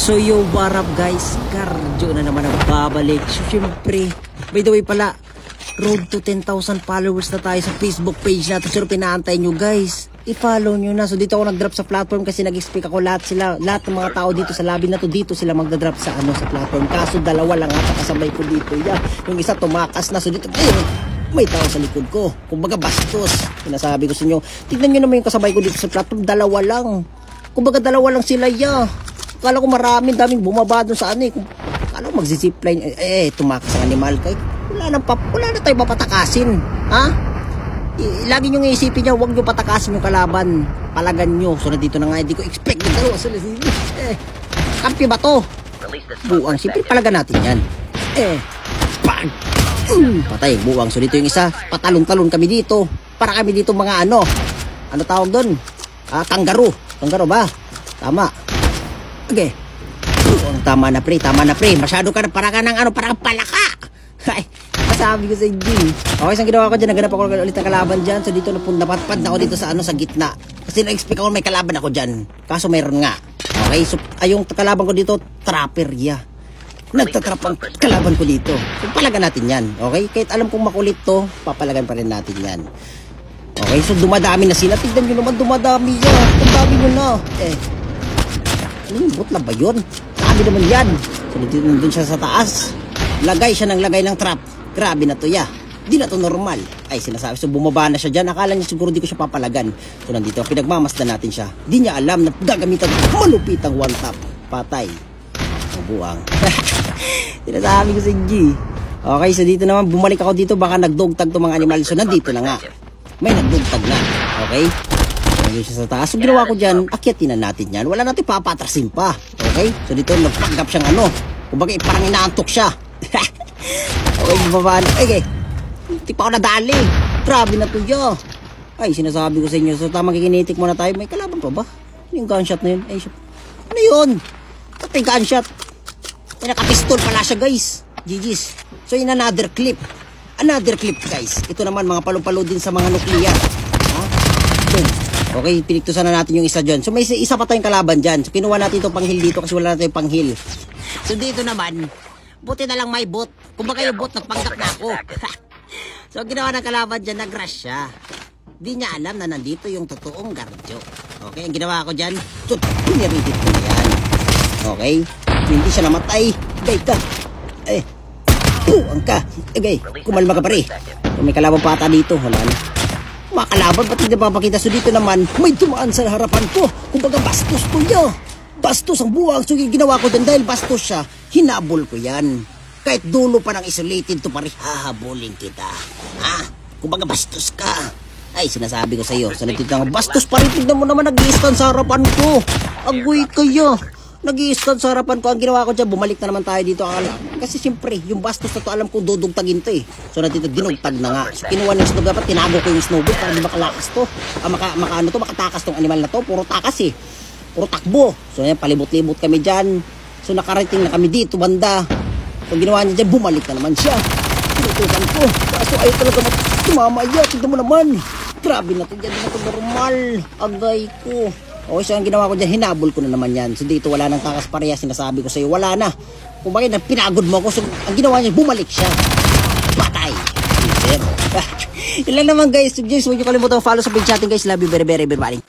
So yo, what up guys? Cardio na naman ang babalik. So syempre, by the way pala, road to 10,000 followers na tayo sa Facebook page natin. So pinaantay nyo guys, i-follow nyo na. So dito ako nag-drop sa platform kasi nag-expect ako lahat ng mga tao dito sa lobby na to, dito sila magda-drop sa sa platform. Kaso dalawa lang at kasabay ko dito. Yung isa tumakas na. So dito, may tao sa likod ko. Kumbaga bastos. Sinasabi ko sa inyo, tignan nyo naman yung kasabay ko dito sa platform, dalawa lang. Kumbaga dalawa lang sila Kala ko daming bumaba doon sa Kala ko magzizipline. Tumakas ang animal. Wala na tayo papatakasin. Ha? Lagi nyo iisipin nyo, huwag nyo patakasin yung kalaban. Palagan nyo. So nandito na nga, hindi ko expect na dalawa. Kampi ba to? Buang. Siyempre palagan natin yan. Bang! Patay, buwang. So dito yung isa, patalon-talon kami dito. Para kami dito mga ano tawag doon? Kangaroo. Kangaroo ba? Tama. Okay. Tama na pre. Masyado ka na parang palaka. Ay, masabi ko sa inyo. Okay, isang ginawa ko dyan, naganap ako ulit ng kalaban dyan. So dito napatpad na ako dito sa sa gitna. Kasi na-expect ako may kalaban ako dyan. Kaso mayroon nga. Okay, so yung kalaban ko dito, trapper nagtatrap ang kalaban ko dito. So palagan natin yan. Okay, kahit alam kong makulit to, papalagan pa rin natin yan. Okay, so dumadami na sila. Tignan nyo naman, dumadami yan. Ang dami nyo na. Bot na ba yun? Sabi naman yan. So nandun siya sa taas. Lagay siya ng trap. Grabe na to Di na to normal. Ay sinasabi. So bumaba na siya dyan. Akala niya siguro di ko siya papalagan. So nandito pinagmamasdan natin siya. Di niya alam na gagamitan malupitang one tap. Patay. Buang. Sinasabi ko sa G. Okay, so dito naman bumalik ako dito. Baka nagdugtag to mga animal. So nandito na nga. May nagdugtag na. Okay. Nandito siya sa taas. So ginawa ko dyan, akyatin na natin yan. Wala natin papatrasin pa. Okay? So dito nagpanggap siyang kumbaga parang inaantok siya. Okay, babaan. Okay. Hindi pa ako nadali. Grabe na to Ay, sinasabi ko sa inyo. So tamang kikinitik muna tayo. May kalaban pa ba? Yung gunshot na yun. Ay, ano yun? Patay gunshot. May nakapistol pala siya guys. GG's. So in another clip. Another clip guys. Ito naman mga palong-palo din sa mga nuclear. Okay, piniktusan na natin yung isa dyan. So may isa pa tayong kalaban dyan. So kinuha natin itong panghil dito kasi wala na tayong panghil. So dito naman, buti na lang may bot. Kumbaga yung bot, nagpanggap na ako. So ginawa ng kalaban dyan, nag-rush siya. Di niya alam na nandito yung totoong Cardio. Okay, ang ginawa ko dyan, so piniridit ko na yan. Okay, so, hindi siya namatay. Gay ka. Buwang ka. Okay, kumalma ka pare. So may kalaban pa ata dito, wala na. Makalaban, pati napapakita. So dito naman, may dumaan sa harapan ko. Kumbaga bastos ko Bastos ang buwang. So ginawa ko din dahil bastos siya, hinabol ko yan. Kahit dulo pa ng isolated to pare, hahabulin kita. Kumbaga bastos ka. Ay, sinasabi ko sa iyo. So nandito nga, bastos pa rin. Tignan mo naman, nag-i-stand sa harapan ko. Agoy kayo. Nag-i-stand sa harapan ko. Ang ginawa ko dyan, bumalik na naman tayo dito. Kasi siyempre, yung bastos na to, alam ko dudugtagin to So nandito, dinugtag na nga. So kinuha ng snow, dapat tinago ko yung snowball para di makalakas to. Makatakas tong animal na to. Puro takas Puro takbo. So yan, palibot-libot kami dyan. So nakarating na kami dito, banda. So ginawa niya dyan, bumalik na naman siya. Tinutukan ko. Kaso ayaw talaga tumamaya. Tignan mo naman. Grabe na to dyan. Di na to normal. Agay ko. Okay, so ang ginawa ko dyan, hinabol ko na naman yan. So dito wala nang takas pareha, sinasabi ko sa'yo, wala na. Kung bakit pinagod mo ako, so ang ginawa niya, bumalik siya. Patay. Zero. Yun lang naman guys. So, huwag nyo kalimutan follow sa page natin guys. Love you very very very.